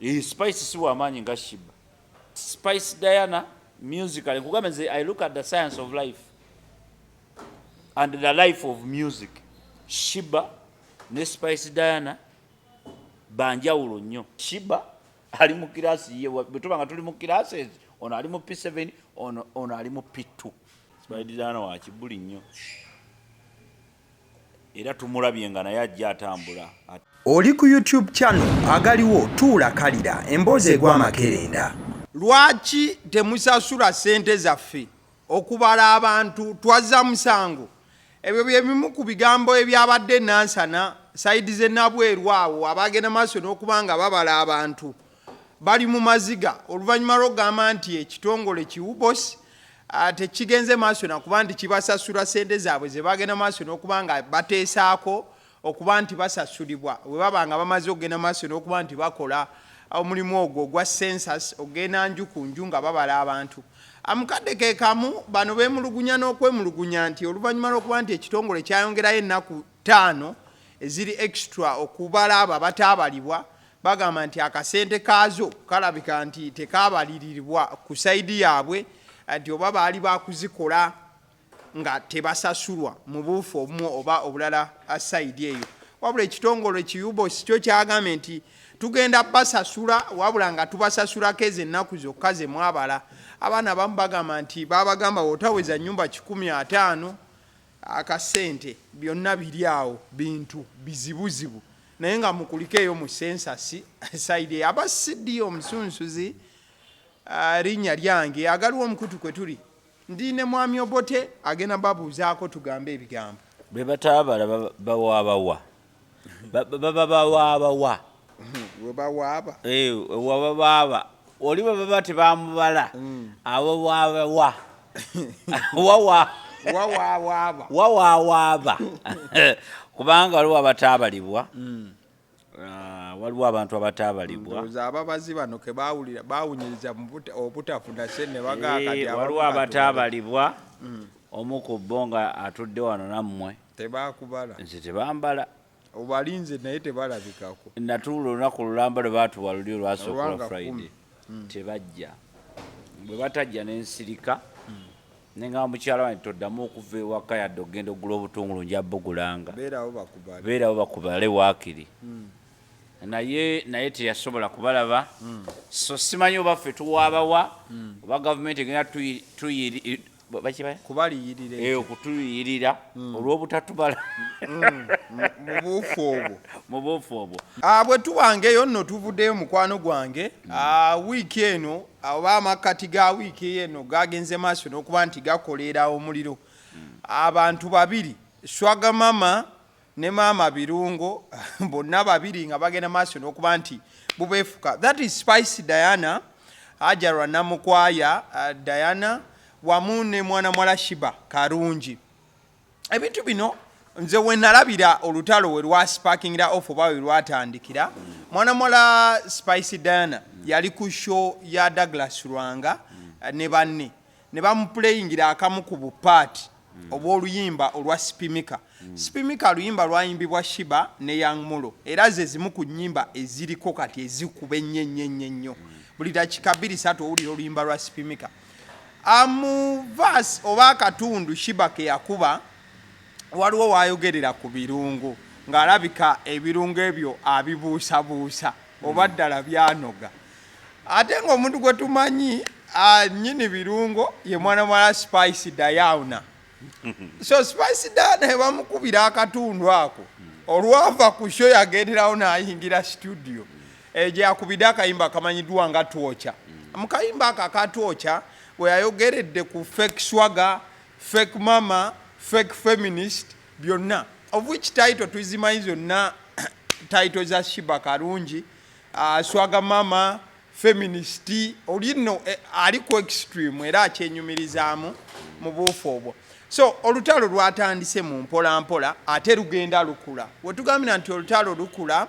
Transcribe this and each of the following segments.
Spice si wamanyi nga Sheebah. Spice Diana musically kugambe nze I look at the science of life and the life of music. Sheebah ne Spice Diana banjawulo nnyo. Sheebah ali mu kirasi ye bwetuba nga tuli mu kirasi ono ali mu P7 ono ali mu P2. Spice Diana wa kibuli nnyo. Era tumulabye nga naye ajja atambula. Oli ku YouTube channel Agaliwo tuula kalira emboozi egw'amakerenda. Lwaki temusasula ssente zaffe okubala abantu twazza musango? Ebyo bye bimu ku bigambo ebyabadde nansana saidi ze nabweru awo abagenda maaso n'okubanga babala abantu bali mu maziga oluvannyuma lw'okugamba nti ekitongole kiwubosi tekigenze maaso nakuba nti kibasasula ssente zaabwe ze bagenda maaso n'okubanga bateesaako okuba nti basasulibwa bwe baba nga bamaze okugenda maaso n'okuba nti bakola omulimu ogwo ogwa census ogenda nju ku nju nga babala abantu. Amukadde ke kamu bano beemulugunya n'okwemulugunya nti oluvannyuma lw'okuba nti ekitongole kyayongerayo ennaku 5 eziri extra okubala abo abataabalibwa bagamba nti akasente kaazo kalabika nti tekabaliriribwa ku sayidi yaabwe nti oba baali bakuzikola nga tebasasulwa mu buufu obumu oba obulala asayidi eyo. Wabula ekitongole kiyubosi kyo kyagambye nti tugenda basasula wabula nga tubasasulako ezo ennaku zokka ze mwabala. Abaana abamu bagamba nti babagamba otaweza nnyumba 150 akasente byonna biri awo bintu bizibuzibu naye nga mukulika eyo mu sensasi sayidi abasidiyo omusunsuzi linnya lyange Agaliwo omukutu kwe tuli ndine Mwami Obote agenda babuuzaako tugambe ebigambo. Be bataabala bawaabawa babawaaba webawaaba wabawaaba oli baba tebamubala abawaaba wawawaaba kubanga waliwo abataabalibwa waliwo abantu abataabalibwa ababazi bano ke bawulira bawunyiriza obutafuna sente bagaakati waliwo abataabalibwa omu ku bo nga atudde wano nammwe tebakubala nze tebambala obalinze naye tebalabikako. Natuula olunaku lulamba lwe baatuwa luli olwasooka Friday tebajja. Bwe batajja n'ensirika nenga mukyala wange toddamu okuva ewaka yadde ogenda ogula obutungulu nja bugulanga beerawo bakubale waakiri naye teyasobola kubalaba so simanyi oba ffe tuwaabawa oba gavumenti egenda okutuyirira olw'obutatubala mu buufu obwo. Bwe tuwangeyo nno tuvuddeyo mukwano gwange wiiki eno oba amakkati ga wiiki eno gagenze maaso n'okuba nti gakolera omuliro abantu babiri Swaga mama ne maama Birungo bonna babiri nga bagenda maaso n'okuba nti bubeefuka. That is Spice Diana ajarwa namukwaya Diana wamu ne mwana mwala Sheebah Karungi. Ebintu bino nze we nalabira olutalo we lwasparkingira off oba we lwatandikira mwana mwala Spice Diana yali ku show ya Douglas Lwanga ne banne ne bamuplayingira akamu ku bupaati obw'oluyimba olwa Spimika. Spimika luyimba lwayimbibwa Sheebah ne Young Mulo era ze zimu ku nnyimba eziriko kati ezikuba ennyo buli dakika 2-3 owulira oluyimba lwa Spimika. Mu verse oba akatundu Sheebah ke yakuba waliwo wayogerera ku birungo ng'alabika ebirungo ebyo abibuusabuusa oba ddala byanoga ate ng'omuntu gwe tumanyi nnyini birungo ye mwana mwala Spice Diana. So Spice Diana bamukubira akatundu ako olwava ku show yagenderawo n'ayingira studio gye yakubidde akayimba akamanyiddwa nga Twocha. Mu kayimba ako akatwocha we yayogeredde ku fake swagger, fake mama, fake feminist byonna of which title tuzimanyi zonna title za Sheebah Karungi swagger mama feminist oli nno ali ku extreme era akyenyumirizaamu mu buufu obwo. So olutalo lwatandise mu mpola ate lugenda lukula. We tugambira nti olutalo lukula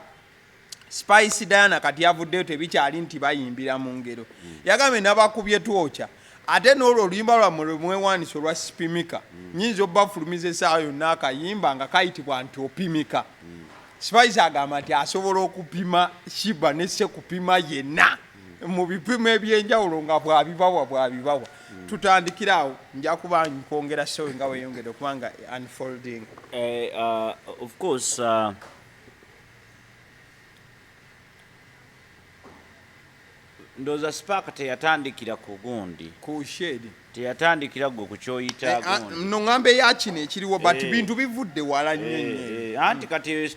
Spice Diana kati yavuddeyo tebikyali nti bayimbira mu ngero yagambye nabakubye Twocha ate n'olwo oluyimba lwammwe lwe mwewandiisa olwa Spimika nyinza obbafulumiza essaawa yonna akayimba nga kayitibwa nti Opimika Spice agamba nti asobola okupima Sheebah ne Sekupima Yenna mu bipimo ebyenjawulo nga bwabibawa tutandikira awo nja kuba nkwongera show nga weyongera kubanga unfolding of course ndoza Spark teyatandikira ku gundi ku shade teyatandikira gwe ku kyoyita gundi no ngambe ya kino ekiriwo but bintu bivudde wala nnyo anti kati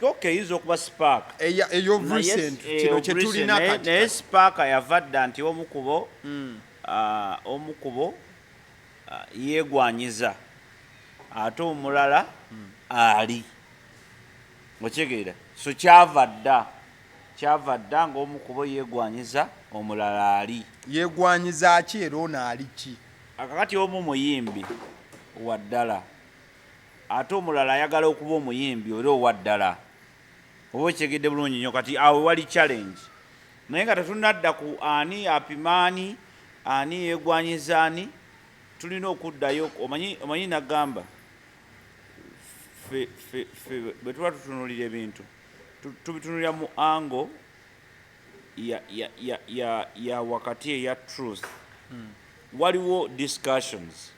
okeyinza okuba Spark eyo recent kino kye tulina kati naye Spark yavadda nti omukubo yeegwanyiza ate omulala ali okitegeera so kyavadda ng'omukubo yeegwanyiza omulala ali yeegwanyiza ki era ono ali ki akakati omu muyimbi waddala ate omulala ayagala okuba omuyimbi oli owaddala oba okyegedde bulungi nnyo kati awo wali challenge naye nga tetunadda ku ani apimaani ani yeegwanyiza ani tulina okuddayo omanyi nagamba bwe tuba tutunulira ebintu tubitunulira mu angle ya wakati eya truth waliwo discussions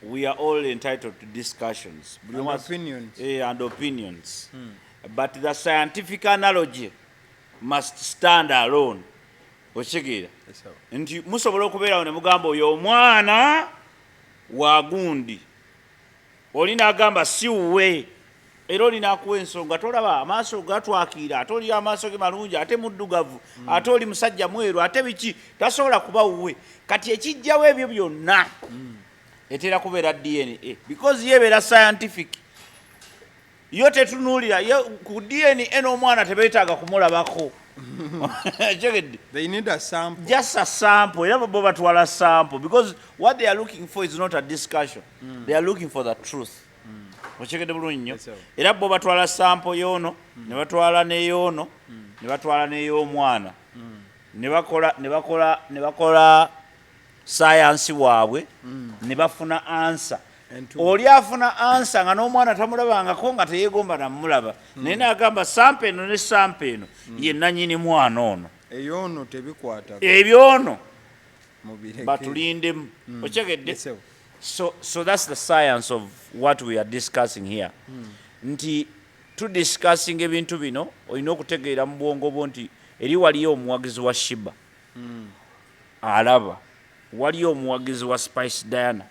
we are all entitled to discussions and opinions but the scientific analogy must stand alone okitegeera nti musobola okubeerawo ne mugamba oyo omwana wa gundi olina agamba siwuwe era olina akuwa ensonga tolaba amaaso gatwakiira ate oli amaaso ge malungi ate muddugavu ate oli musajja mweru ate biki tasobola kuba wuwe kati ekijjawo ebyo byonna etera kubeera DNA because yebeera scientific yo tetunuulira ku DNA n'omwana tebeetaaga kumulabako they need a sample just a sample era bo batwala sample because what they are looking for is not a discussion they are looking for the truth ochegedde bulungi nnyo era bo batwala sample yono ne batwala n'eyoono ne batwala n'ey'omwana ne bakola science waabwe ne bafuna answer oli afuna answer nga n'omwana tamulabangako nga teyeegomba namulaba naye n'agamba sample eno ne sample eno ye nannyini mwana ono eyoono tebikwata ebyono batulindemu okyegedde so that's the science of what we are discussing here nti tudiscussing ebintu bino olina okutegeera mu bwongo bwo nti eri waliyo omuwagizi wa Sheebah alaba waliyo omuwagizi wa Spice Diana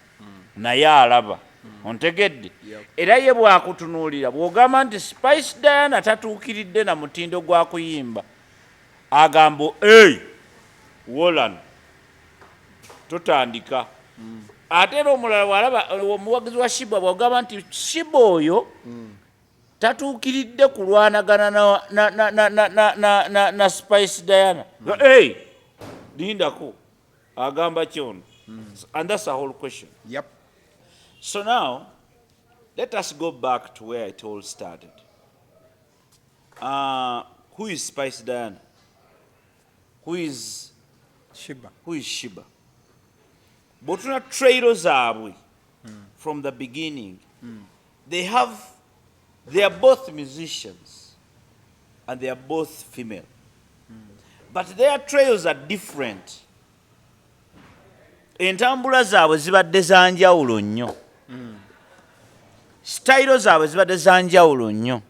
naye alaba ontegedde era ye bwakutunuulira bw'ogamba nti Spice Diana tatuukiridde na mutindo gwa kuyimba agambo wolan tutandika ate era omulala walaba omuwagizi wa Sheebah bw'ogamba nti Sheebah oyo tatuukiridde kulwanagana na Spice Diana lindako agamba kyono and that's the whole question. Yep. So now let us go back to where it all started. Who is Spice Diana? Who is Sheebah? Botuna trailers zaabwe from the beginning. They are both musicians and they are both female. But their trails are different. Entambula zaabwe zibadde za njawulo nnyo. Style zaabwe zibadde za njawulo nnyo.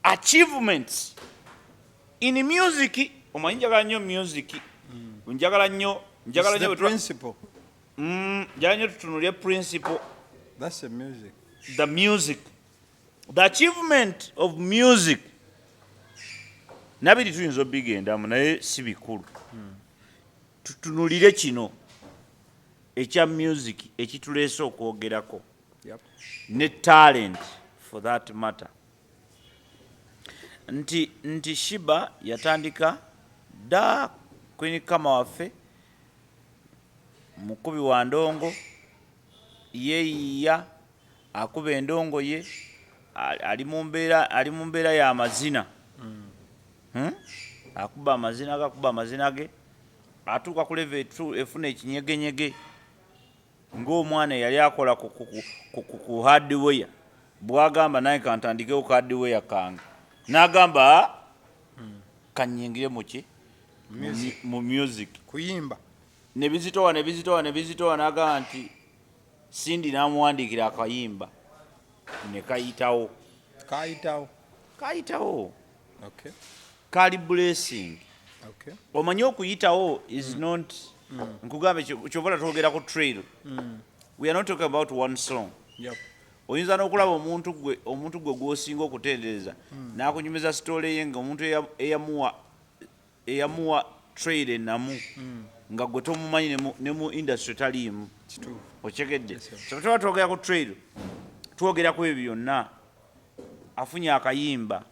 Achievements in music, omanyi njagala nnyo music. Njagala nnyo principle. Njagala nnyo tutunulye principle. That's the music. The music. The achievement of music. Nabiri tuyinza obigendamu naye si bikulu. Tutunulire kino ekya music ekituleese okwogerako. Ne talent for that matter. Nti Sheebah yatandika da Queen kama waffe mukubi wa ndongo yeeyiya akuba endongo ye ali mu mbeera ya mazina akuba amazina ge atuuka ku level efuna ekinyegenyege ng'omwana yali akola ku hardware bwagamba naye kantandikewo hardware kange n'agamba kanyingire muki mu music kuyimba nebizitowa n'agamba nti Sindi n'amuwandiikira akayimba ne kayitawo okay kali blessing okay omanyi okuyitawo is not nkugambe kyovola twogera ku trail we are not talking about one song yep oyinza n'okulaba omuntu gwe gw'osinga okutendereza n'akunyumiza story ye nga omuntu eyamuwa trail enamu nga gwe tomumanyi ne mu industry taliimu okyegedde so tuba twogera ku trail twogera ku ebyo byonna afunye akayimba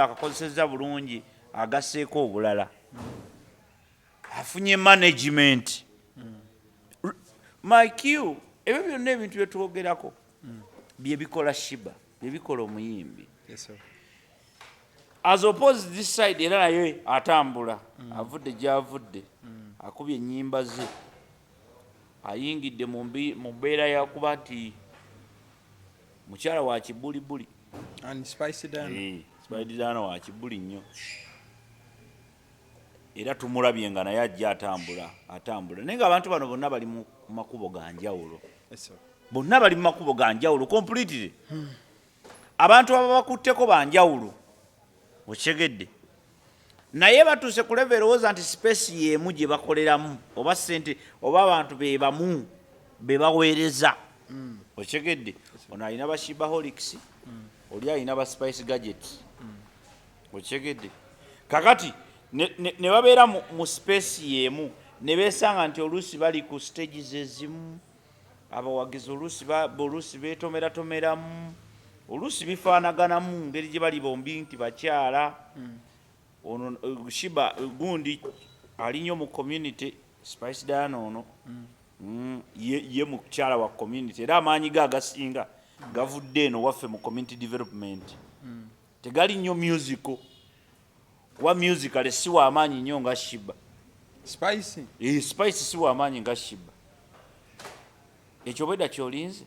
akakozesezza bulungi agasseeko obulala afunye management Mike ebyo byonna ebintu bye twogerako bye bikola Sheebah bye bikola omuyimbi as opposed this side era naye atambula avudde gy'avudde akubye ennyimba ze ayingidde mu mbeera yakuba nti mukyala wa kibulibuli Spice Dana wa kibuli nnyo era tumulabye nga naye ajja atambula naye ng'abantu bano bonna bali mu makubo ga njawulo completely abantu aba bakutteko banjawulo okyegedde naye batuuse ku level erowooza nti space y'emu gye bakoleramu oba ssente oba abantu be bamu be baweereza okyegedde ono alina ba Sheebaholics oli alina ba Spice Gadgets okyegedde kakati ne babeera mu space y'emu ne beesanga nti oluusi bali ku stages ezimu abawagizi oluusi beetomeratomeramu oluusi bifaanaganamu ngeri gye bali bombi nti bakyala ono Sheebah gundi ali nnyo mu community Spice Dana ono ye mukyala wa community era amaanyi ge agasinga gavudde eno waffe mu community development tegali nnyo musical kuba musical si w'amaanyi nnyo nga Sheebah Spice si w'amaanyi nga Sheebah ekyo bwedda kyolinze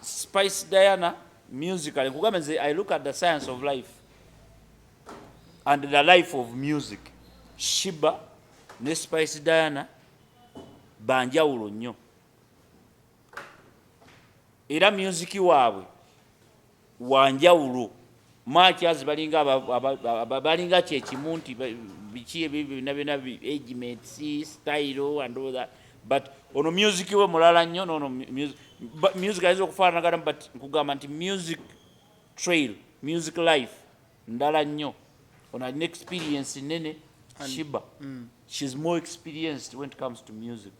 Spice Diana musical nkugambe nze I look at the science of life and the life of music Sheebah ne Spice Diana banjawulo nnyo era music waabwe wanjawulo machazi balinga kyekimu nti biki ebyo byonna agiments style and all that but ono music we mulala nnyo nono music ayinza okufaanagana but nkugamba nti music trail music life ndala nnyo ono alina experience nene Sheebah she's more experienced when it comes to music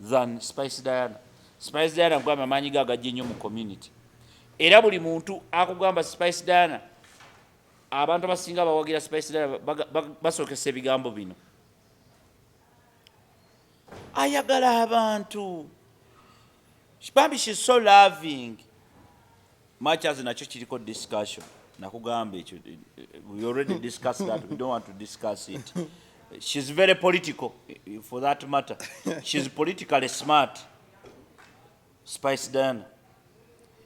than Spice Diana nkugamba amaanyi ge agajja nnyo mu community era buli muntu akugamba Spice Diana abantu abasinga abawagira Spice Diana basookesa ebigambo bino ayagala abantu bambi she's so loving much as nakyo kiriko discussion nakugamba ekyo we already discussed that we don't want to discuss it she's very political for that matter she's politically smart Spice Diana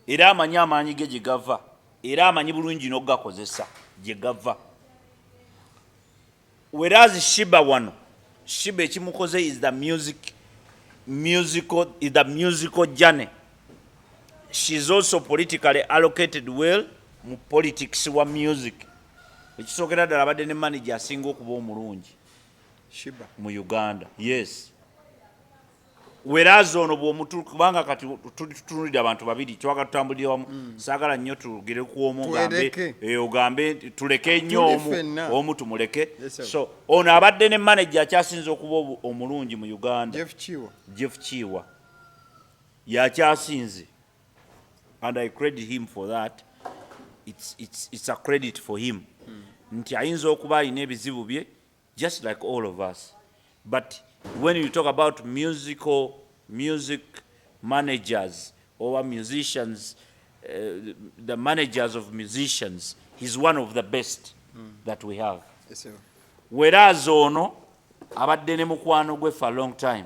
era amanyi amaanyi ge gye gava era amanyi bulungi n'ogakozesa gye gava whereas Sheebah wano Sheebah ekimukoze is the musical journey she's also politically allocated well mu politics wa music ekisookera ddala abadde ne manager asinga okuba omulungi Sheebah mu Uganda yes whereas ono bw'omutu kubanga kati tutunulira abantu babiri twaga tutambulira wamu saagala nnyo tugere ku omu ogambe tuleke nnyo omu tumuleke so ono abadde ne manager akyasinza okuba omulungi mu Uganda Jeff Chiwa yakyasinze and I credit him for that it's a credit for him nti ayinza okuba alina ebizibu bye just like all of us but when you talk about music managers or musicians, the managers of musicians, he's one of the best that we have. Yes, sir. Whereas ono abadde ne mukwano gwe for a long time.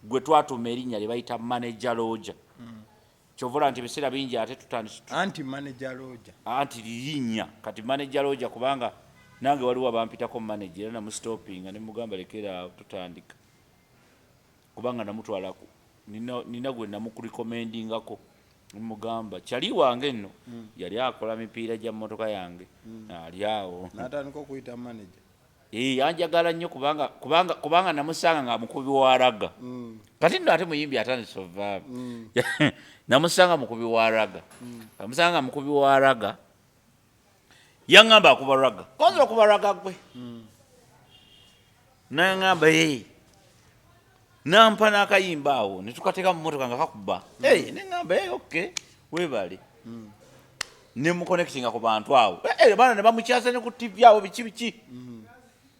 gwe twatuma erinnya lye bayita manager Roger. Kyovula nti biseera bingi ate tutandise anti manager Roger. Anti lirinnya kati manager Roger kubanga nange waliwo abampitako manager era namustopinga ne mugamba lekera tutandika. Kubanga namutwalaku nina gwe namukurecommendingako mugamba kyali wange nno yali akola mipiira gya mmotoka yange ali awo natandika okuyita manager. Anjagala nnyo kubanga namusanga nga mukubi waraga. Kati nno ate muyimbi atandise ovaamu. Namusanga mukubi waraga. Namusanga mukubi waraga. Yaŋŋamba akuba raga. Konza okuba raga gwe. Naŋŋamba nampa n'akayimba awo ne tukateeka mu mmotoka nga kakuba. Neŋŋamba okay weebale. Ne muconnectinga ku bantu awo. Baana ne bamukyaza ne ku TV awo biki.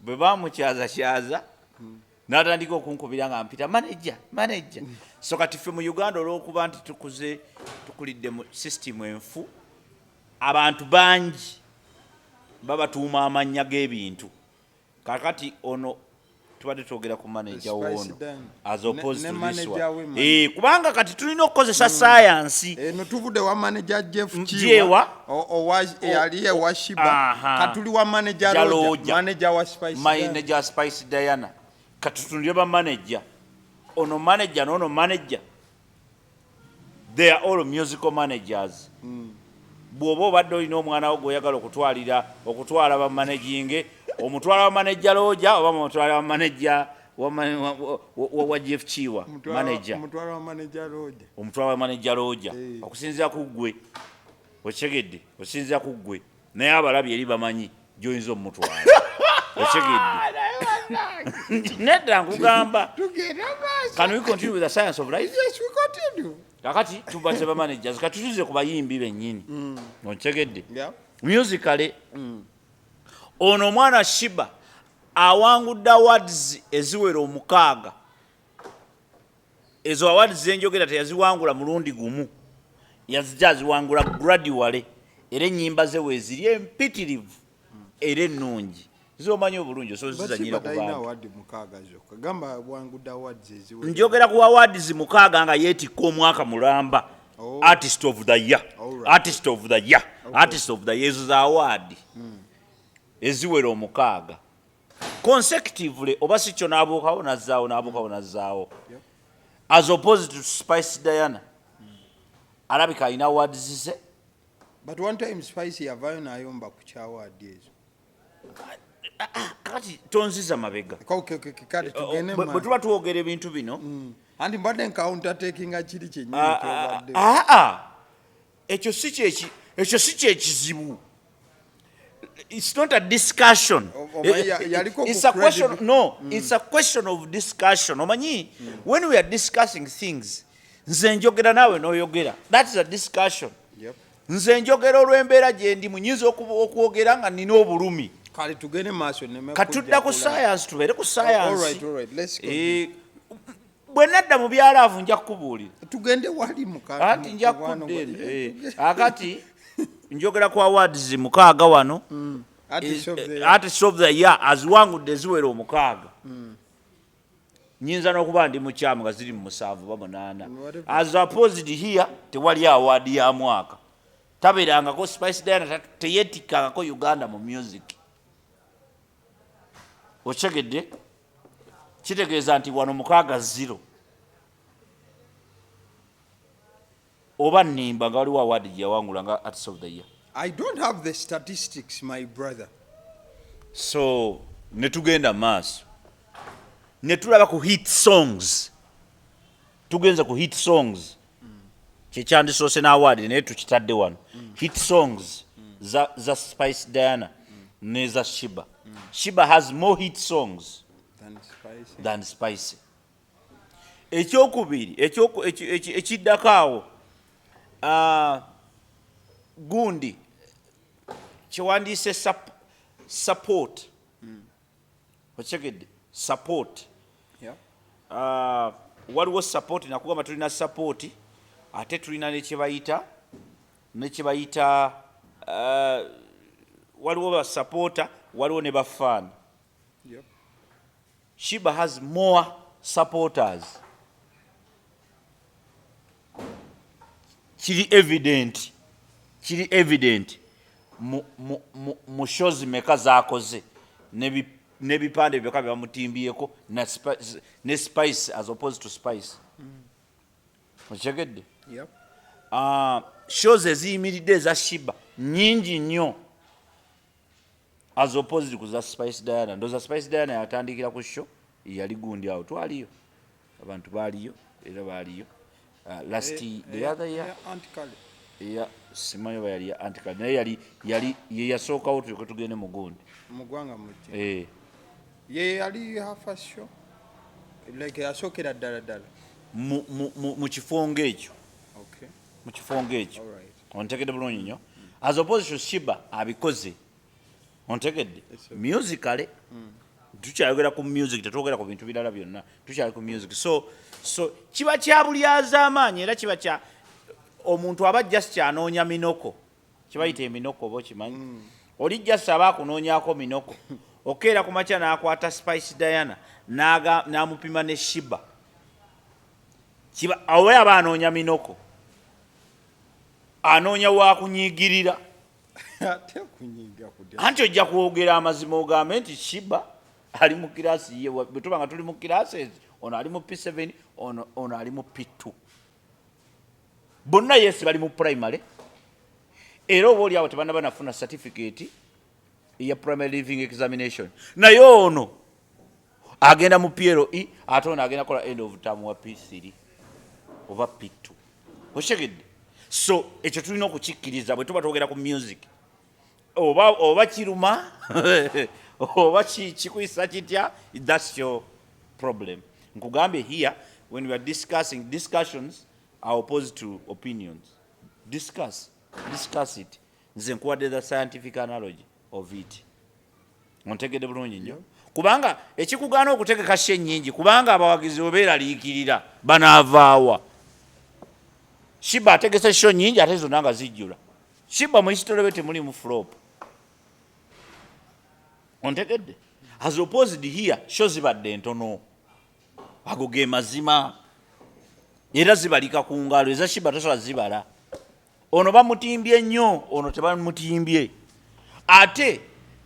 Bwe bamukyaza n'atandika okunkubira nga mpita manager. So kati ffe mu Uganda olw'okuba nti tukulidde mu system enfu, abantu bangi babatuuma amannya g'ebintu. Kakati ono tubadde twogera ku manager woono as opposed to this one. Kubanga kati tulina okukozesa science. No tuvudde wa manager Jeff Chiwa yali ewa Sheebah. Katuli wa manager Roger. Manager wa Spice Diana. Kati tulina ba manager. Ono manager n'ono manager. They are all musical managers. Bw'oba obadde olina omwana wo gw'oyagala okutwala ba managing, omutwala wa manager Roger oba omutwala wa manager wa Jeff Chiwa manager. Omutwala wa manager Roger. Okusinziira ku ggwe. Okitegedde. Okusinziira ku ggwe. Naye abalabi eri bamanyi gy'oyinza omutwala. Okitegedde. Nedda nkugamba. Can we continue with the science of life? Yes, we continue. Kakati tubaze ba managers katutuze ku bayimbi bennyini. Okitegedde. Musically ono mwana Sheebah awangudde awards eziwera omukaaga. Ezo awards zenjogera teyaziwangula mulundi gumu. Yazijja aziwangula gradually era ennyimba ze weeziri empitirivu era ennungi. Zomanyi obulungi so zizanyira ku bantu. Njogera ku awards mukaaga nga yeetikka omwaka mulamba. Artist of the year. Artist of the year. Artist of the year is award. Eziwera omukaaga. Consecutively oba si kyo n'abuukawo n'azzaawo. As opposed to Spice Diana. Alabika alina awards ze. But one time Spice yavaayo n'ayomba ku kyaward ezo. Kati tonziza mabega. Kati tugende ma. Bwe tuba tuwogera ebintu bino. Andi mbadde counter taking kiri kyennyini kyobadde. Ekyo si kyekizibu. It's not a discussion. It's a question. No, it's a question of discussion. Omanyi, when we are discussing things, nze njogera nawe n'oyogera. That's a discussion. Nze njogera olw'embeera gye ndi munyinza okwogera nga nina obulumi. Kale tugende maaso ne katudda ku science tubeere ku science. All right, let's go. Bwe nadda mu byalaavu nja kukubuulira. Tugende wali mukaaga. Anti nja kudde. Akati njogera ku awards mukaaga wano. Artist of the year aziwangudde eziwera omukaaga. Nyinza n'okuba ndi mukyamu nga ziri mu 7 oba 8. As opposed here tewali award ya mwaka. Tabeerangako Spice Diana teyeetikkangako Uganda mu music. Okitegedde? Kitegeeza nti wano mukaaga 0. Oba nnimba nga waliwo award gye yawangula nga Artist of the Year. I don't have the statistics, my brother. So, ne tugenda maaso. Ne tulaba ku hit songs. Tugenza ku hit songs. Kyekyandisoose n'award naye tukitadde wano. Hit songs za Spice Diana ne za Sheebah. Sheebah has more hit songs than Spice. Ekyokubiri, ekiddako awo, gundi kyewandiise support. Okitegedde? Support. Waliwo support, nakugamba tulina support, ate tulina nekyebayita waliwo ba supporter, waliwo ne ba fan. Sheebah has more supporters kiri evident mu shows meka zakoze n'ebipande byokka byamutimbyeko ne Spice as opposed to Spice. Ochegedde? Yep. Shows eziyimiridde eza Sheebah nyingi nnyo as opposed to za Spice Diana. Ndoza Spice Diana yatandikira ku show yali gundi awo twaliyo abantu baaliyo era baaliyo the other year simanyi oba yali antikali naye yali yasookawo tuleke tugende mu gundi mu ggwanga mujje ye yali half show like yasookera ddala mu kifo ng'ekyo. Mu kifo ng'ekyo ontegedde bulungi nnyo as opposed to Sheebah abikoze ontegedde musically tukyayogera ku music tetwogera ku bintu birala byonna tukyali ku music so kiba kya bulyaza amaanyi era kiba kya omuntu aba just kyanoonya minoko kibayita eminoko oba okimanyi oli just aba akunoonyako minoko okeera ku makya n'akwata Spice Diana n'amupima ne Sheebah awe aba anoonya minoko anoonya wakunyiigirira anti ojja kwogera amazima ogambe nti Sheebah ali mu kirasi ye bwe tuba nga tuli mu kirasi ono ali mu P7 ono ali mu P2 bonna yes bali mu primary era oba oli awo tebanaba nafuna certificate ya primary living examination naye ono agenda mu PLE ate ono agenda kola end of term wa P3 oba P2 oshegedde so ekyo tulina okukikkiriza bwe tuba twogera ku music oba kiruma oba kikuyisa kitya that's your problem. Nkugambye here when we are discussions are opposed to opinions. Discuss it. Nze nkuwadde the scientific analogy of it. Ontegedde bulungi nnyo. Kubanga ekikugaana okutegeka she nnyingi kubanga abawagizi obeeraliikirira banaavaawa. Sheebah ategese show nnyingi ate zonna nga zijjula. Sheebah mu history be temuli mu flop. Ontegedde? As opposed here show zibadde ntono. Ago ge mazima. Era zibalika ku ngalo eza Sheebah tasobola zibala. Ono bamutimbye nnyo, ono tebamutimbye. Ate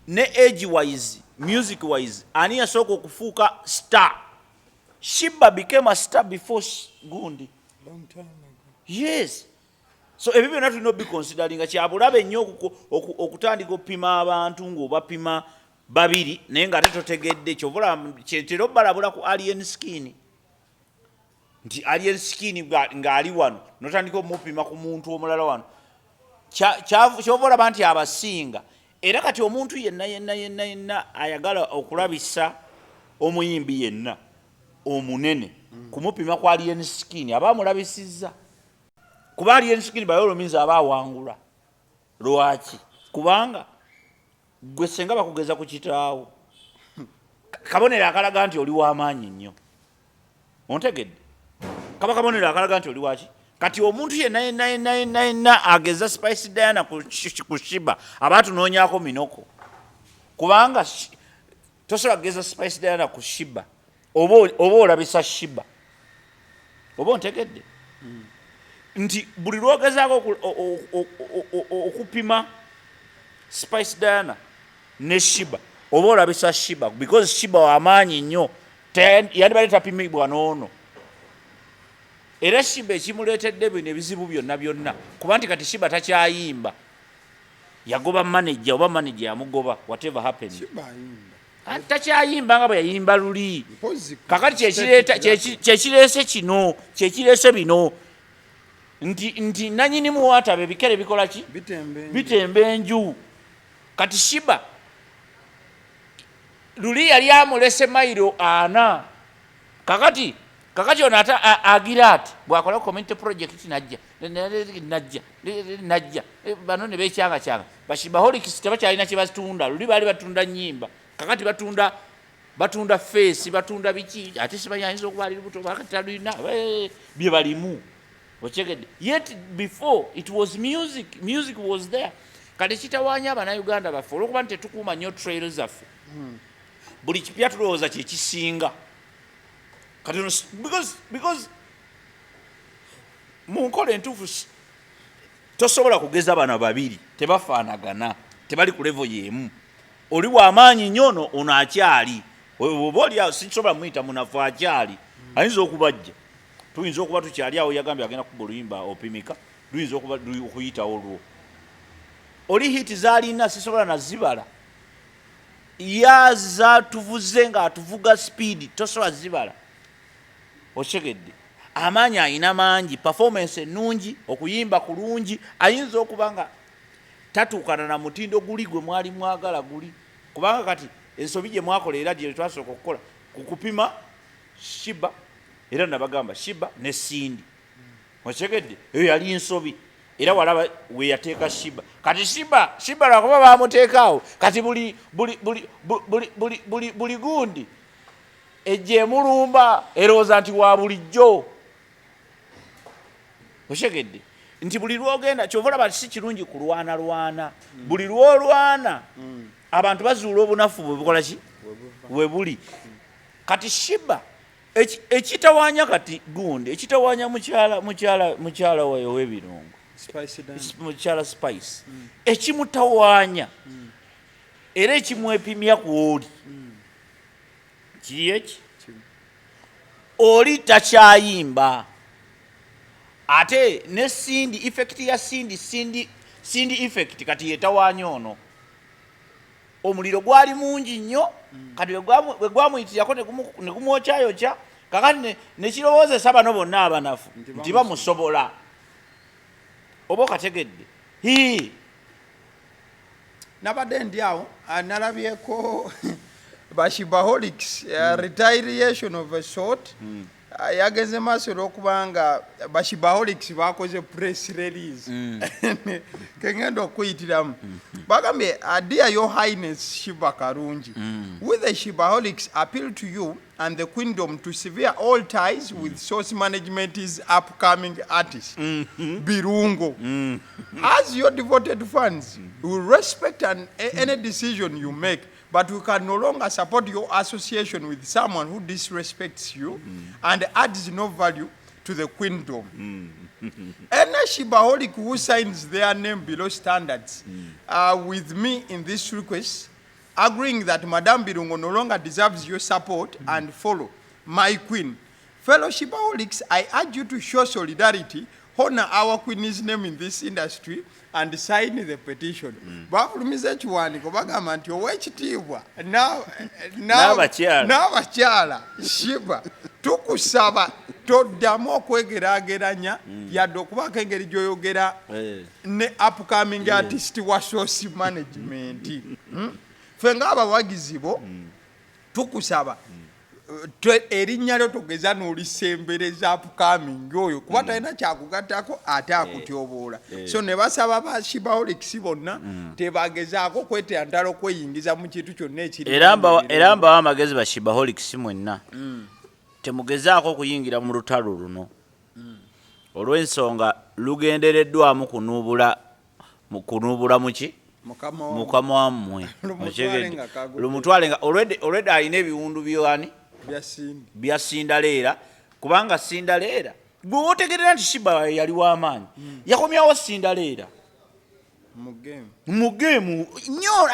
ne age wise, music wise, ani yasooka okufuuka star. Sheebah became a star before Gundi. Long time ago. Yes. So ebyo byonna tulina obi considering kyabulabe nnyo okutandika opima abantu ng'obapima babiri naye nga ate totegedde kyovula kyetera obalabula ku alien skin nti alien skin ng'ali wano notandika omupima ku muntu omulala wano kyova olaba nti abasinga era kati omuntu yenna ayagala okulabisa omuyimbi yenna omunene kumupima ku alien skin aba amulabisizza kuba alien skin by all means aba awangula lwaki kubanga gwe senga bakugeza ku kitaawo kabonero akalaga nti oli w'amaanyi nnyo ontegedde kaba kabonero akalaga nti oli waki kati omuntu yenna ageza Spice Diana ku Sheebah aba atunoonyako minoko kubanga tosobola kugeza Spice Diana ku Sheebah oba olabisa Sheebah oba ontegedde nti buli lwogezaako okupima Spice Diana ne Sheebah oba olabisa Sheebah because Sheebah w'amaanyi nnyo yandibadde tapimibwa n'ono era Sheebah ekimuleetedde bino ebizibu byonna kuba nti kati Sheebah takyayimba yagoba manager oba manager yamugoba whatever happened takyayimba nga bwe yayimba luli kakati kyekireese kino kyekireese bino nti nanyini muwata bebikere bikola ki bitemba enju kati Sheebah luli yali amulese mailo 4 kakati ono agira ati bwakola community project najja bano ne bekyanga bashibaholics tebakyalina kye batunda luli baali batunda nnyimba kakati batunda face batunda biki ate sibayinza okuba ali lubuto bakati talina bye balimu ochegedde yet before it was music was there kati kitawaanya abannayuganda baffe olwokuba nti tetukuuma nnyo trails zaffe buli kipya tulowooza kyekisinga kati because mu nkola entuufu tosobola kugeza bano babiri tebafaanagana tebali ku level yemu oli w'amaanyi nnyo ono akyali oba oli sisobola muyita munafu akyali ayinza okubajja tuyinza okuba tukyali awo yagambye agenda kuba oluyimba opimika luyinza okuba okuyitawo olwo oli hiti zaalina sisobola nazibala yazatuvuze ng'atuvuga sipiidi tosobola zibala okyegedde amaanyi ayina mangi performance ennungi okuyimba kulungi ayinza okuba nga tatuukana na mutindo guli gwe mwali mwagala guli kubanga kati ensobi gye mwakola era gye twasooka okukola kukupima Sheebah era nabagamba Sheebah ne Sindi okyegedde eyo yali nsobi era walaba we yateeka Sheebah kati Sheebah lwakuba bamuteekaawo kati buli gundi ejje emulumba erowooza nti wa bulijjo okyegedde nti buli lwogenda kyova olaba si kirungi kulwana buli lwolwana abantu bazuula obunafu bwe bukola ki we buli kati Sheebah ekitawaanya kati gundi ekitawaanya mukyala wayo w'ebirungo mukyala Spice ekimutawaanya era ekimwepimya ku oli kiri eki oli takyayimba ate ne Sindi effect ya Sindi effect kati yetawaanya ono omuliro gwali mungi nnyo kati bwe gwamuyitirirako ne gumwokyayokya kakati nekirowoozesa bano bonna abanafu nti bamusobola oba okategedde nabadde ndi awo nalabyeko bashibaholics retaliation of a sort yageze maaso olw'okubanga bashibaholics bakoze press release kengenda okuyitiramu bagambye dear your highness Sheebah Karungi with the shibaholics appeal to you and the queendom to sever all ties with source management's upcoming artist Birungo as your devoted fans we will respect any decision you make. But we can no longer support your association with someone who disrespects you and adds no value to the queendom. Any shibaholic who signs their name below standards with me in this request, agreeing that Madame Birungo no longer deserves your support and follow my queen. Fellow shibaholics, I urge you to show solidarity, honor our queen's name in this industry, and sign the petition. Bafulumiza ekiwandiiko bagamba nti ow'ekitiibwa n'abakyala Sheebah tukusaba toddamu okwegeraageranya yadde okubaako engeri gy'oyogera ne upcoming artist wa source management. Ffe ng'abawagizi bo tukusaba erinnya lyo togeza n'olisembereza upcoming oyo kuba talina kyakugattako ate akutyoboola. So ne basaba ba shibaholics bonna tebagezaako kwetantala okweyingiza mu kintu kyonna ekiri era mbawa amagezi ba shibaholics mwenna temugezaako okuyingira mu lutalo luno olw'ensonga lugendereddwamu kunuubula muki mukama wammwe lumutwale nga olwedde alina ebiwundu byani bya Sindaleera kubanga Sindaleera gwe otegerera nti Sheebah yali w'amaanyi yakomyawo Sindaleera mu geemu nnyo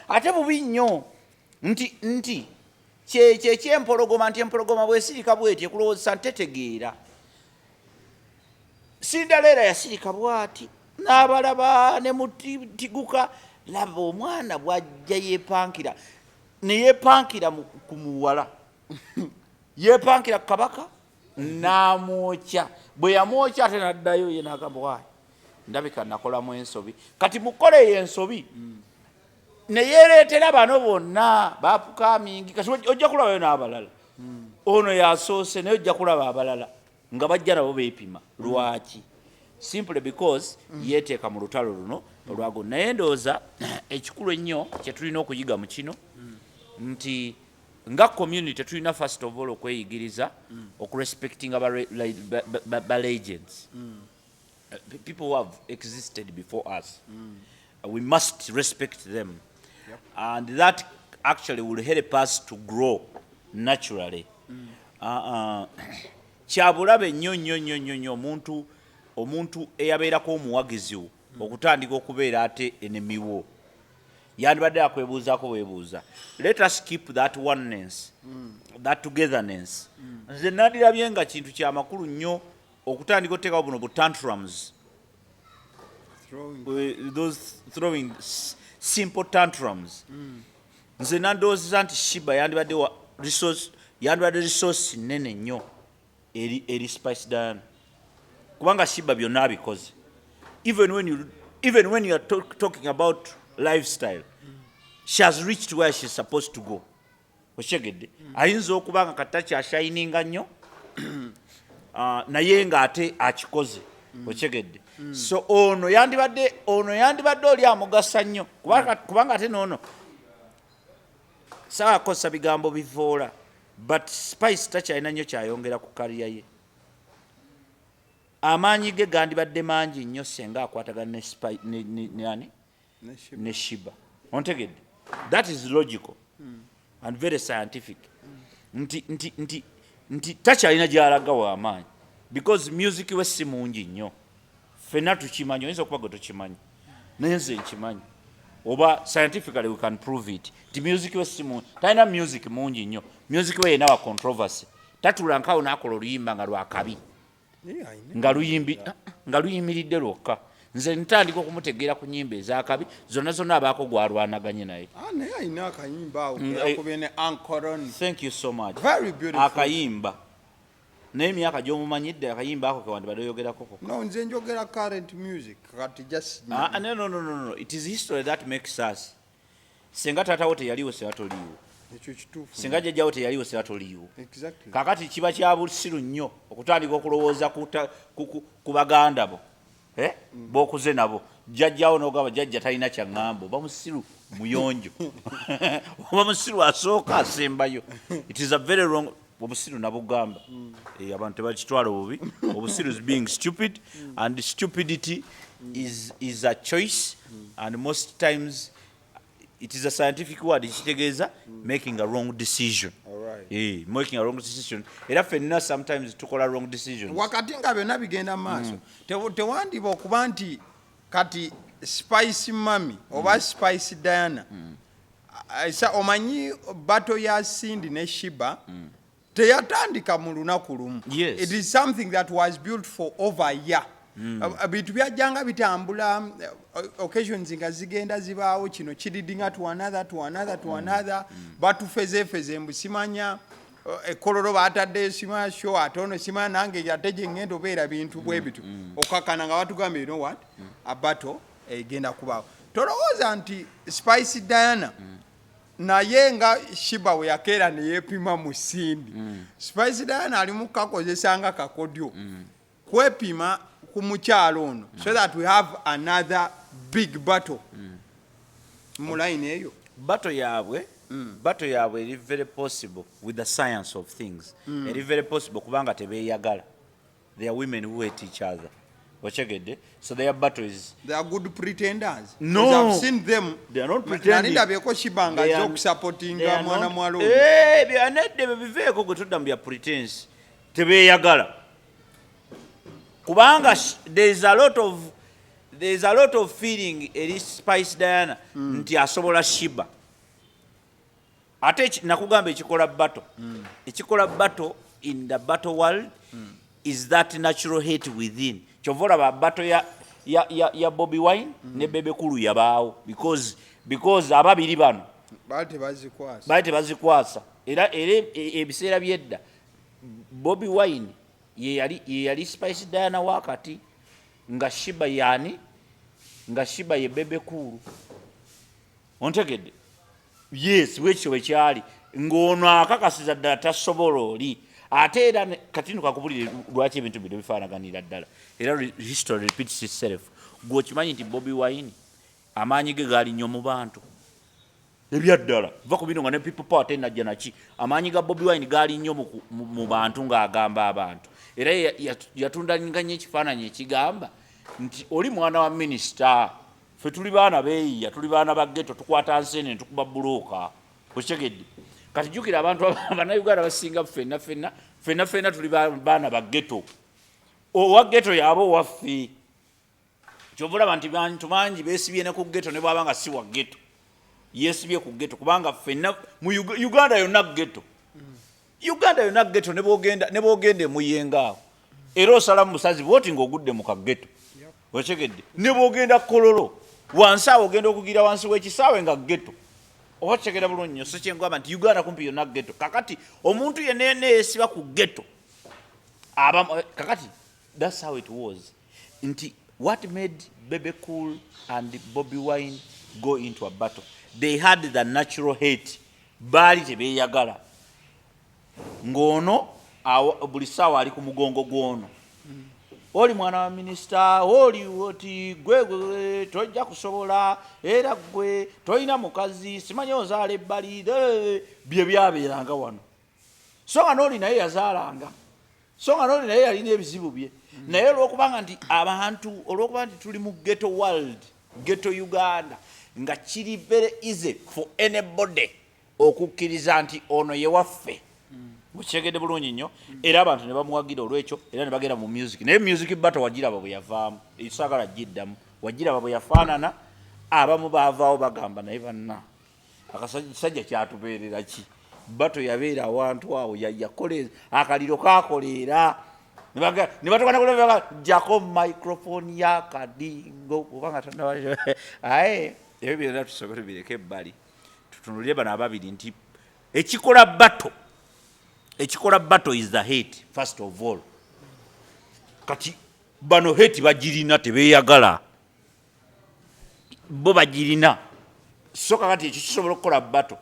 ate bubi nnyo nti kyempologoma nti empologoma bwesirika bweti ekulowooza ntetegeera Sindaleera yasirika bwati n'abalaba ne mutiguka laba omwana bwajja yeepankira ne yeepankira ku muwala yeepankira kabaka n'amwokya bwe yamwokya ate n'addayo ye n'agamba waayi ndabika nakolamu ensobi kati mukoleyo ensobi ne yeereetera bano bonna bapukamingi kati ojja kulabayo n'abalala ono yasoose naye ojja kulaba abalala nga bajja nabo beepima lwaki simply because yeeteeka mu lutalo luno olwago naye ndowooza ekikulu ennyo kye tulina okuyiga mu kino nti nga community tulina first of all okweyigiriza okurespecting ba legends people who have existed before us we must respect them and that actually will help us to grow naturally kyabulabe nnyo omuntu eyabeerako omuwagizi okutandika okubeera ate enemiwo yandibadde akwebuuzaako bwebuuza. Let us keep that oneness, that togetherness. Nze nandirabye nga kintu kya makulu nnyo okutandika okuteekawo buno bu tantrums, those throwing simple tantrums. Nze nandoozeza nti Sheebah yandibadde resource nnene nnyo eri Spice Diana, kubanga Sheebah byonna abikoze. Even when you are talking about lifestyle, she has reached where she's supposed to go. Oshegedde ayinza okuba nga katakyashininga nnyo naye ng'ate akikoze. Oshegedde so ono yandibadde oli amugasa nnyo kubanga ate noono saakosa bigambo bivoola, but Spice takyalina nnyo kyayongera ku kaliya ye. Amaanyi ge gandibadde mangi nnyo senga akwatagana ne Sheebah. Ontegedde that is logical and very scientific. Nti takyalina gy'alaga w'amaanyi because music we si mungi nnyo. Ffenna tukimanyi, oyinza okuba gwe tokimanyi naye nze nkimanyi, oba scientifically we can prove it. Ti music we si mungi, talina music mungi nnyo. Music we yena wa controversy, tatula nkawo n'akola oluyimba nga lwakabi nga luyimiridde lwokka. Nze ntandika okumutegeera ku nnyimba ez'akabi zonna abaako gwalwanaganye naye. Naye alina akayimba awo yakubye ne Ankoron. Thank you so much. Very beautiful. Akayimba naye emyaka gy'omumanyidde akayimba ako kewandibadde oyogerako koko. No, nze njogera current music kati just no. It is history that makes us. Senga taatawo teyaliwo seba toliiwo, ekyo kituufu. Singa jjajjawo teyaliwo seba toliiwo. Exactly. Kakati kiba kya busiru nnyo okutandika okulowooza ku baganda bo bokuze nabo. Jjajjawo n'ogamba jjajja talina kyaŋŋamba, oba musiru muyonjo oba musiru asooka asembayo. It is a very wrong. Obusiru nabugamba abantu tebakitwala obubi. Obusiru is being stupid, and stupidity is a choice, and most times it is a scientific word ekitegeeza making a wrong decision. Alright. Making a wrong decision. Era ffenna sometimes tukola wrong decisions. Wakati nga byonna bigenda maaso tewandiba okuba nti kati Spice Mami oba Spice Diana omanyi battle ya Cindy ne Sheebah teyatandika mu lunaku lumu. Yes. It is something that was built for over a year. Bintu byajjanga bitambula, occasions nga zigenda zibaawo, kino kiridinga to another batufezefeze mbu simanya ekololo baatadde simanya show atono simanya nange yate gye ngenda obeera bintu bwe bitu okakana nga batugamba you know what a battle egenda kubaawo. Tolowooza nti Spice Diana naye nga Sheebah we yakeera ne yeepima mu Cindy. Spice Diana ali mu kakozesa nga kakodyo kwepima ku mukyalo ono so that we have another big battle mu line eyo. Battle yaabwe eri very possible with the science of things. Eri very possible kubanga tebeeyagala. They are women who hate each other. Wachegede. So their battle is. They are good pretenders. No. I've seen them. They are not pretending. Nalinda beko Sheebah nga joke supporting mwana mwalo. Byanedde biveeko gwe tudda mu bya pretense. Tebeeyagala. Kubanga there is a lot of feeling eri Spice Diana nti asobola Sheebah. Ate nakugamba ekikola battle. Ekikola battle in the battle world is that natural hate within. Chovola ba battle ya Bobby Wine ne Bebe Kulu yabaawo because ababiri bano baate bazikwasa. Era ebiseera byedda Bobby Wine ye yali Spice Diana wakati nga Sheebah yani nga Sheebah ye Bebe Kulu. Ontegedde. Yes, wekyo wekyali ng'ono akakasiza ddala tasobola oli ate era katino kakubulire lwaki ebintu bino bifaanaganira ddala. Era history repeats itself. Gwe okimanyi nti Bobby Wine amaanyi ge gaali nnyo mu bantu ebyaddala va ku bino nga ne people power tenajja naki. Amaanyi ga Bobby Wine gaali nnyo mu bantu ng'agamba abantu. Era yatundanganya ekifaananyi ekigamba nti oli mwana wa minisita, ffe tuli baana beeyiya, tuli baana ba ghetto, tukwata nsene tukuba bulooka. Okitegedde. Kati jjukira abantu Bannayuganda basinga ffenna tuli baana ba ghetto. Owa ghetto yaaba owaffe. kyovulaba nti bantu bangi beesibye ne ku ghetto ne bwabanga si wa ghetto yeesibye ku ghetto kubanga ffenna mu Uganda yonna ghetto Uganda yonna ghetto ne boogenda emuyenga awo era osala mu busazi bwoti ng'ogudde mu kaghetto otegedde ne boogenda kololo wansi awo ogenda okugira wansi w'ekisaawe nga ghetto oba kitegera bulungi nnyo so kyengamba nti Uganda kumpi yonna ghetto kakati omuntu yenna yeesiba ku ghetto kakati that's how it was nti what made Bebe Cool and Bobby Wine go into a battle? They had the natural hate. Baali tebeeyagala. Ng'ono buli ssaawa ali ku mugongo gw'ono. Oli mwana wa minisita, oli oti gwe tojja kusobola, era gwe tolina mukazi, simanyi ozaala ebbali, bye byabeeranga wano. So nga n'oli naye yazaalanga. So nga n'oli naye yalina ebizibu bye. Naye olw'okubanga nti abantu olw'okuba nti tuli mu ghetto world, ghetto Uganda, nga kiri very easy for anybody okukkiriza nti ono ye waffe. Mukyegedde bulungi nnyo era abantu ne bamuwagira olw'ekyo era ne bagenda mu music. Naye music battle wagiraba bwe yavaamu, esaagala giddamu, wagiraba bwe yafaanana, abamu baavaawo bagamba naye banna akasajja kyatubeerera ki? Battle yabeera awantu awo yakoleza akaliro kaakoleera ne batugana kulaba jako microphone ya kadingo kubanga tandawali aye ebyo byonna tusobole bireke ebbali tutunulire bano ababiri nti ekikola battle is the hate first of all. Kati bano hate bagirina tebeeyagala bo bagirina so kakati ekyo kisobola okukola battle.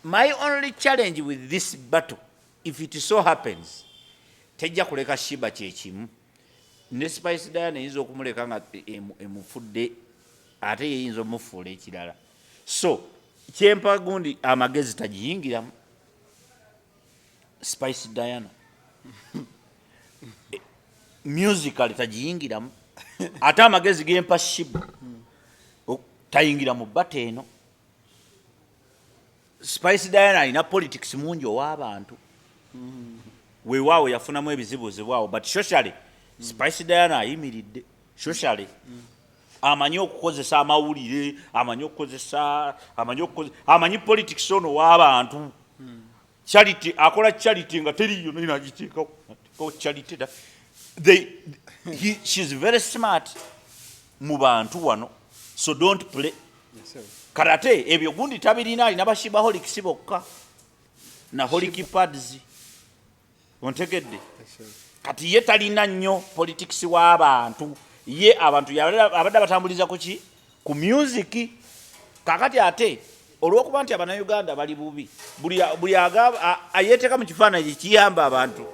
My only challenge with this battle, if it so happens, tejja kuleka Sheebah kyekimu ne Spice Diana eyinza okumuleka nga emufudde ate yeyinza omufuula ekirala. So kyempa gundi amagezi tagiyingiramu Spice Diana musical tagiyingiramu ate amagezi gempa Sheebah tayingira mu bata eno. Spice Diana alina politics mungi ow'abantu weewaawo yafunamu ebizibuzibwawo but socially Spice Diana ayimiridde socially amanyi okukozesa amawulire amanyi politics ono w'abantu charity akola charity nga teriyo nagiteekako charity da she's very smart mu bantu wano so don't play. Karate ebyo gundi tabirina alina bashiba holics bokka na holic pads ontegedde kati ye talina nnyo politics w'abantu ye abantu abadde batambuliza kuki ku music kakati ate olw'okuba nti Uganda bali bubi buli ayeteeka mu kifaananyi kiyamba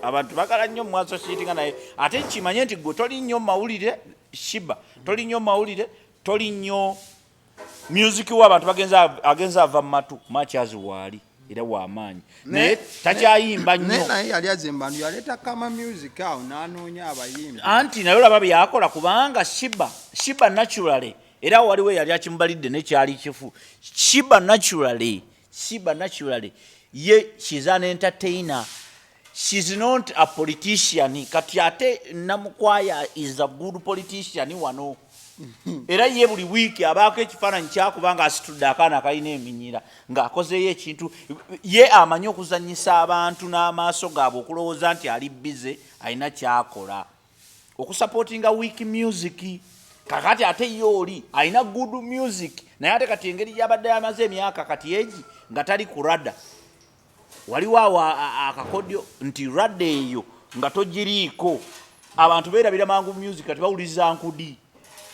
abantu bagala nnyo mu associatinga naye ate kimanye nti gwe toli nnyo mawulire Sheebah toli nnyo mawulire toli nnyo music w'abantu agenza ava mu matu machazi waali era w'amaanyi naye takyayimba nnyo naye yali azimba yaleeta kama music awo n'anoonya abayimbi anti naye olaba byakola kubanga Sheebah naturally era waliwo yali akimbalidde nekyali kifu Sheebah naturally ye she's an entertainer. She's not a politician. Kati ate Namukwaya is a good politician wano. Era ye buli wiki abaako ekifaananyi kyakubanga asitudde akaana kalina eminyira ng'akozeyo ekintu ye amanyi okuzannyisa abantu n'amaaso gaabwe okulowooza nti ali bize alina kyakola okusapootinga wiki music. Kakati ate ye oli alina good music naye ate kati engeri gy'abadde amaze emyaka kati egi nga tali ku rada waliwo awo akakodyo nti rada eyo nga togiriiko abantu beerabira mangu music kati bawuliriza nkudi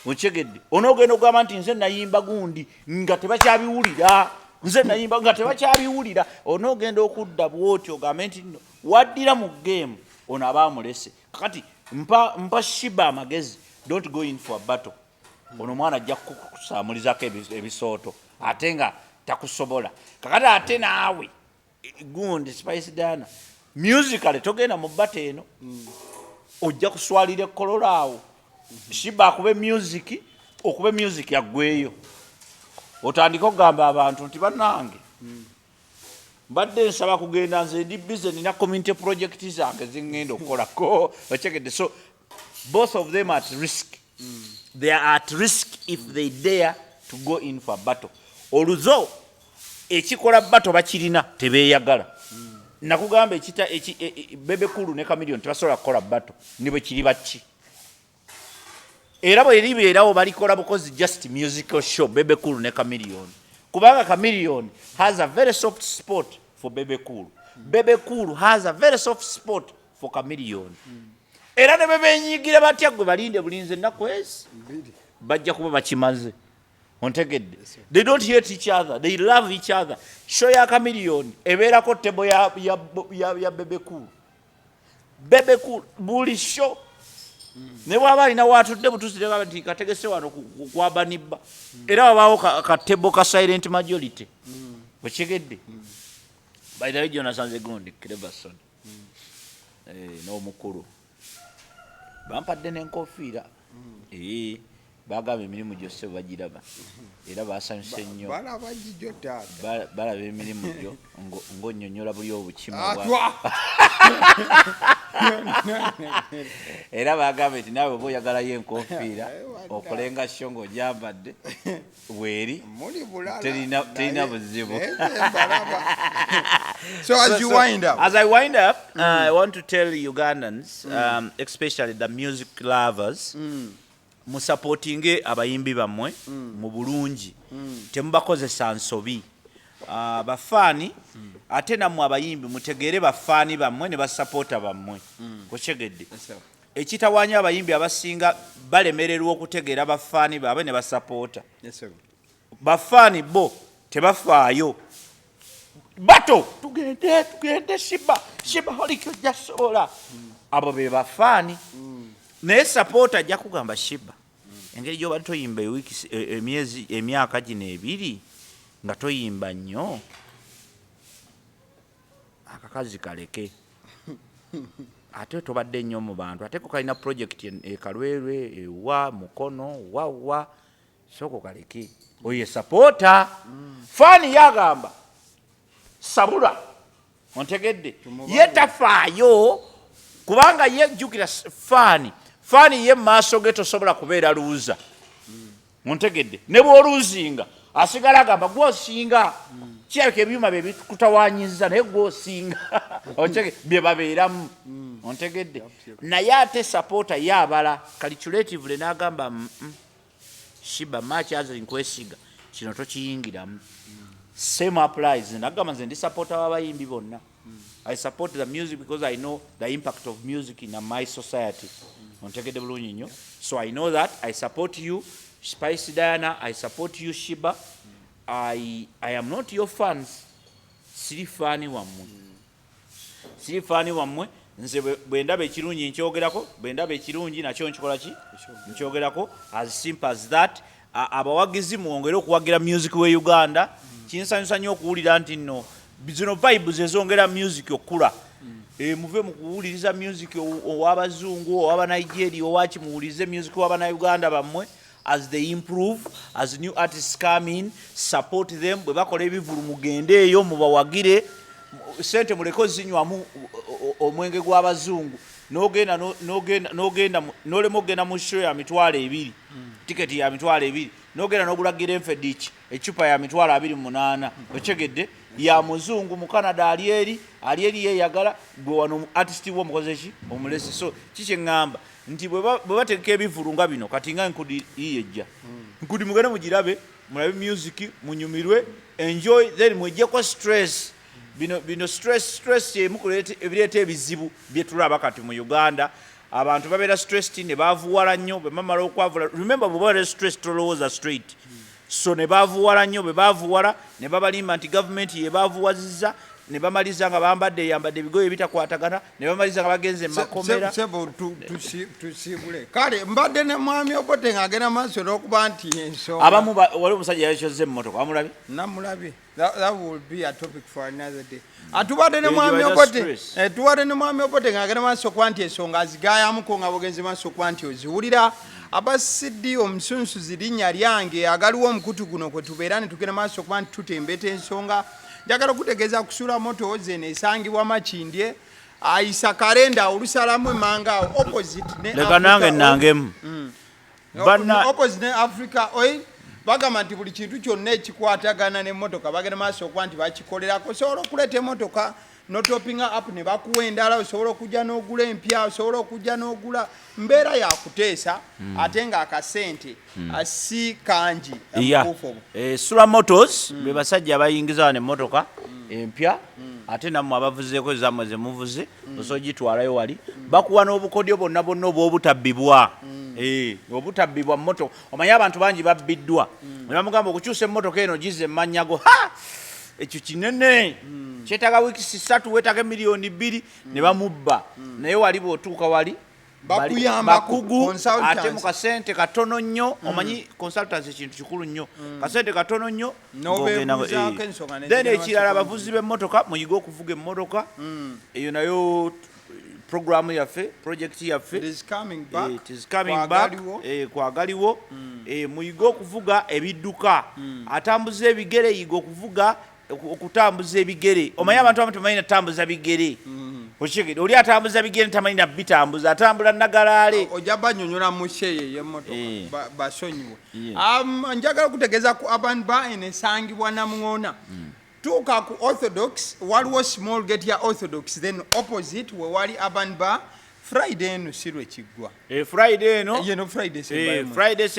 Muchegedde onogenda okugamba nti nze nayimba gundi nga tebakyabiwulira nze nayimba nga tebakyabiwulira onogenda okudda bw'otyo ogambe nti waddira mu game ono aba amulese. Kakati mpa Sheebah amagezi don't go in for a battle ono mwana ajja kukusaamulizako ebisooto ate nga takusobola. Kakati ate naawe gundi Spice Diana musically togenda mu battle eno ojja kuswalira ekkololo awo Sheebah akube music yaggweyo otandika okugamba abantu nti bannange mbadde nsaba kugenda nze ndi busy nina community project zange zingenda okukolako okyegedde. So both of them at risk they are at risk if they dare to go in for battle. Oluzo ekikola battle bakirina tebeeyagala. Nakugamba ekita Bebe Cool ne Chameleone tebasobola kukola battle ne bwe kiri baki. Era bwe libeerawo balikola because just musical show Bebe Cool ne Chameleone. Kubanga Chameleone has a very soft spot for Bebe Cool. Bebe Cool has a very soft spot for Chameleone. Era ne bebe nyigira batya gwe balinde bulinze ennaku ezi. Bajja kuba bakimaze. Ontegedde. They don't hate each other. They love each other. Show ya Chameleone ebeerako tebo ya Bebe Cool. Bebe Cool buli show. Ne bwaba alina watudde butuusi tegaba nti kategese wano kwabanibba. Era wabaawo katebo ka silent majority. Bwekigedde. By the way, Jonathan Zegundi, Cleverson. N'omukulu. Bampadde n'enkofiira. Bagamba emirimu gyose bagiraba. Era baasanyuse nnyo. Balaba gijjo taata. Balaba emirimu gyo ng'onnyonnyola buli obukimu bwa. Era bagamba nti naawe oba oyagalayo enkofiira okolenga sho ng'ogyambadde bweri terina buzibu. So as you wind up. As I wind up, I want to tell Ugandans, especially the music lovers, musupportinge abayimbi bammwe mu bulungi. Temubakozesa nsobi. Bafaani ate nammwe abayimbi mutegeere bafaani bammwe ne basupporta bammwe. Kochegedde. Ekitawaanya abayimbi abasinga balemererwa okutegeera bafaani baabwe ne basupporta. Bafaani bo tebafaayo. Bato tugende Sheebah holikyo jasobola. Abo be bafaani. Naye supporta ajja kugamba Sheebah. Engeri gy'obadde toyimba emyaka gino ebiri nga toyimba nnyo. Akakazi kaleke. Ate tobadde nnyo mu bantu. Ate ko kalina project e Kalwerwe, ewa Mukono, wawa. Soko kaleke. Oye supporta. Fani yagamba. Sabula. Ontegedde. Ye tafaayo. Kubanga ye jjukira fani. Fani ye maaso ge tosobola kubeera luuza. Ontegedde. Ne bw'oluuzinga. Asigala agamba gw'osinga. Kyaleka ebyuma bye bikutawaanyiza naye gw'osinga. Ontegedde. Bye babeeramu. Ontegedde. Naye ate supporta yabala. Calculatively n'agamba Sheebah much as nkwesiga. Kino tokiyingiramu. Same applies. Nagamba nze ndi supporter w'abayimbi bonna. I support the music because I know the impact of music in my society. Ontegedde bulungi nnyo. So I know that. I support you, Spice Diana. I support you, Sheebah. I am not your fans. Siri fani wammwe. Siri fani wammwe. Nze bwe ndaba ekirungi nkyogerako, bwe ndaba ekirungi nakyo nkikola ki? Nkyogerako. As simple as that. Abawagizi mwongere okuwagira music we Uganda. Kinsanyusa nnyo okuwulira nti nno zino vibes ezongera music okula. Muve mu kuwuliriza music ow'abazungu ow'aba Nigeria owaki muwulirize music w'aba Uganda bammwe as they improve, as new artists come in, support them. Bwe bakola ebivulu mugende eyo mubawagire. Sente muleko zinywamu omwenge gw'abazungu. N'olema ogenda mu show ya mitwalo 2. Tiketi ya mitwalo 2. N'ogenda n'ogulagira enfediki ecupa ya mitwalo 28. Okyegedde ya muzungu mu Canada Alieri yeeyagala gwe wano artist wo mukozeki omulesi. So kiki ngamba nti bwe bategeka ebivulu nga bino kati nga nkudi yejja. Nkudi mugende mugirabe mulabe music munyumirwe enjoy then mwejjeko stress. Bino stress mukuleeta ebireeta ebizibu bye tulaba kati mu Uganda. Abantu babeera stressed ne baavuwala nnyo bwe bamala okwavula. Remember bwe babeera stressed tolowooza straight. So ne baavuwala nnyo bwe baavuwala ne babalimba nti government ye baavuwazizza ne bamaliza nga yambadde ebigoye ebitakwatagana ne bamaliza nga bagenze mu makomera. Tusiibule. Kale mbadde ne Mwami Obote ng'agenda maaso n'okuba nti ensonga. Abamu wali omusajja yakyozze emmotoka wamulabye? Namulabye. That will be a topic for another day. Atubadde ne Mwami Obote. Tuwadde ne Mwami Obote ng'agenda maaso okuba nti ensonga azigaayamuko nga bugenze maaso okuba nti oziwulira. Abasiddi omusunsuzi linnya lyange agaliwo omukutu guno kwe tubeera ne tugenda maaso okuba nti tutembeta ensonga. Njagala okutegeeza kusula moto zeno esangibwa Makindye ayisa kalenda olusalamu emanga opposite ne leka nange nangemu opposite ne Africa Oil bagamba nti buli kintu kyonna ekikwatagana n'emmotoka bagenda maaso okuba nti bakikolerako. Osobola okuleeta emmotoka notopinga up ne bakuwa endala, osobola okujja n'ogula empya, osobola okujja n'ogula, mbeera yakuteesa ate nga akasente si kangi. Sula Motors be basajja abayingiza wano emmotoka empya ate nammwe abavuzeeko ezammwe ze muvuze osobola gitwalayo wali bakuwa n'obukodyo bonna bonna obwobutabbibwa. Obutabbibwa mmotoka. Omanyi abantu bangi babbiddwa ne bamugamba okukyusa emmotoka eno gize emmanyago ekyo kinene kyetaaga wiikisi 3 weetaaga miliyoni 2 ne bamubba. Naye wali bw'otuuka wali bakugu ate mu kasente katono nnyo. Omanyi consultancy kintu kikulu nnyo, kasente katono nnyo then ekirala abavuzi b'emmotoka muyiga okuvuga emmotoka eyo nayo program yaffe project yaffe it is coming back kwagaliwo muyiga okuvuga ebidduka atambuza ebigere yiga okuvuga okutambuza ebigere. Omanyi abantu abamu tebamanyi natambuza bigere okitegedde oli atambuza bigere tamanyi nabitambuza atambula nagalaale ojja banyonyola mu sheye y'emmotoka basonyiwe. Njagala okutegeeza ku urban bar enesangibwa Namuŋona tuuka ku Orthodox waliwo small gate ya Orthodox then opposite we wali urban bar Friday eno sirwe kiggwa Friday eno yeno Friday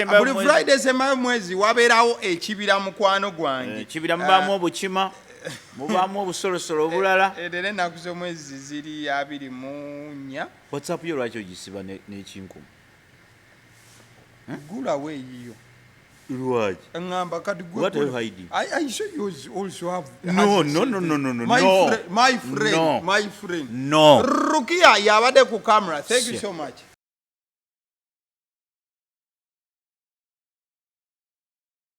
sembayo mwezi wabeerawo ekibira mukwano gwange ekibira mubaamu obukima mubaamu obusolosolo obulala era ennaku z'omwezi ziri 24. WhatsApp yo lwaki ogisiba n'ekinkumu gulawo eyiyo lwaki ngamba kati what are you hiding? I show you also have no my friend no Rukia yabadde ku camera. Thank you so much.